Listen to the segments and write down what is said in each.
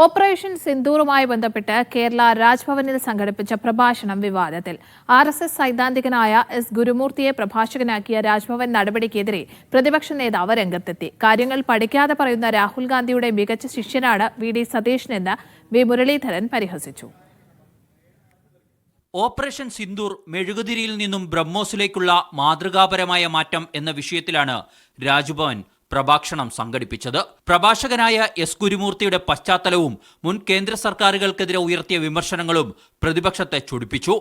Operation സിന്ദൂറുമായി ബന്ധപ്പെട്ട് കേരള രാജ്ഭവനിൽ സംഘടിപ്പിച്ച പ്രഭാഷണം വിവാദത്തിൽ. RSS സൈദ്ധാന്തികനായ എസ് ഗുരുമൂർത്തിയെ പ്രഭാഷകനാക്കിയ രാജ്ഭവൻ നടപടിക്കെതിരെ പ്രതിപക്ഷ നേതാവ് രംഗത്തെത്തി. കാര്യങ്ങൾ പഠിക്കാതെ പറയുന്ന രാഹുൽ ഗാന്ധിയുടെ മികച്ച ശിഷ്യനാണ് VD സതീശനെന്ന് V മുരളീധരൻ പരിഹസിച്ചു. ഓപ്പറേഷൻ സിന്ദൂർ മെഴുകുതിരിയിൽ നിന്നും ബ്രഹ്മോസിലേക്കുള്ള മാതൃകാപരമായ മാറ്റം എന്ന വിഷയത്തിലാണ് രാജ്ഭവൻ പ്രഭാഷണം സംഘടിപ്പിച്ചത്. പ്രഭാഷകനായ എസ് ഗുരുമൂർത്തിയുടെ പശ്ചാത്തലവും മുൻ കേന്ദ്ര സർക്കാരുകൾക്കെതിരെ ഉയർത്തിയ വിമർശനങ്ങളും പ്രതിപക്ഷത്തെ ചൊടിപ്പിച്ചു.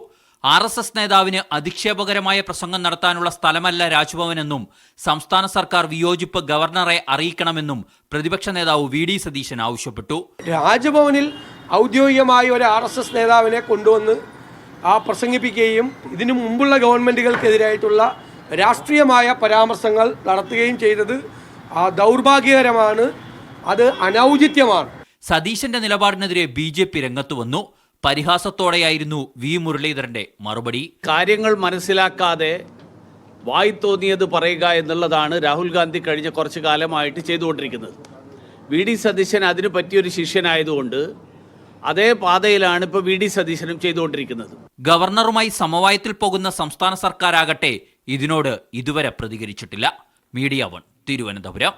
RSS നേതാവിന് അധിക്ഷേപകരമായ പ്രസംഗം നടത്താനുള്ള സ്ഥലമല്ല രാജ്ഭവനെന്നും സംസ്ഥാന സർക്കാർ വിയോജിപ്പ് ഗവർണറെ അറിയിക്കണമെന്നും പ്രതിപക്ഷ നേതാവ് VD സതീശൻ ആവശ്യപ്പെട്ടു. രാജ്ഭവനിൽ ഔദ്യോഗികമായ ഒരു RSS നേതാവിനെ കൊണ്ടുവന്ന് പ്രസംഗിപ്പിക്കുകയും ഇതിനു മുമ്പുള്ള ഗവൺമെന്റുകൾക്കെതിരായിട്ടുള്ള രാഷ്ട്രീയമായ പരാമർശങ്ങൾ നടത്തുകയും ചെയ്തത് ദൗർഭാഗ്യകരമാണ്, അത് അനൗചിത്യമാണ്. സതീശന്റെ നിലപാടിനെതിരെ BJP രംഗത്ത് വന്നു. പരിഹാസത്തോടെയായിരുന്നു V മുരളീധരന്റെ മറുപടി. കാര്യങ്ങൾ മനസ്സിലാക്കാതെ വായി തോന്നിയത് പറയുക എന്നുള്ളതാണ് രാഹുൽ ഗാന്ധി കഴിഞ്ഞ കുറച്ചു കാലമായിട്ട് ചെയ്തുകൊണ്ടിരിക്കുന്നത്. VD സതീശൻ അതിന് പറ്റിയൊരു ശിഷ്യനായതുകൊണ്ട് അതേ പാതയിലാണ് ഇപ്പോൾ VD സതീശനും ചെയ്തുകൊണ്ടിരിക്കുന്നത്. ഗവർണറുമായി സമവായത്തിൽ പോകുന്ന സംസ്ഥാന സർക്കാരാകട്ടെ ഇതിനോട് ഇതുവരെ പ്രതികരിച്ചിട്ടില്ല. മീഡിയ 1 തിരുവനന്തപുരം.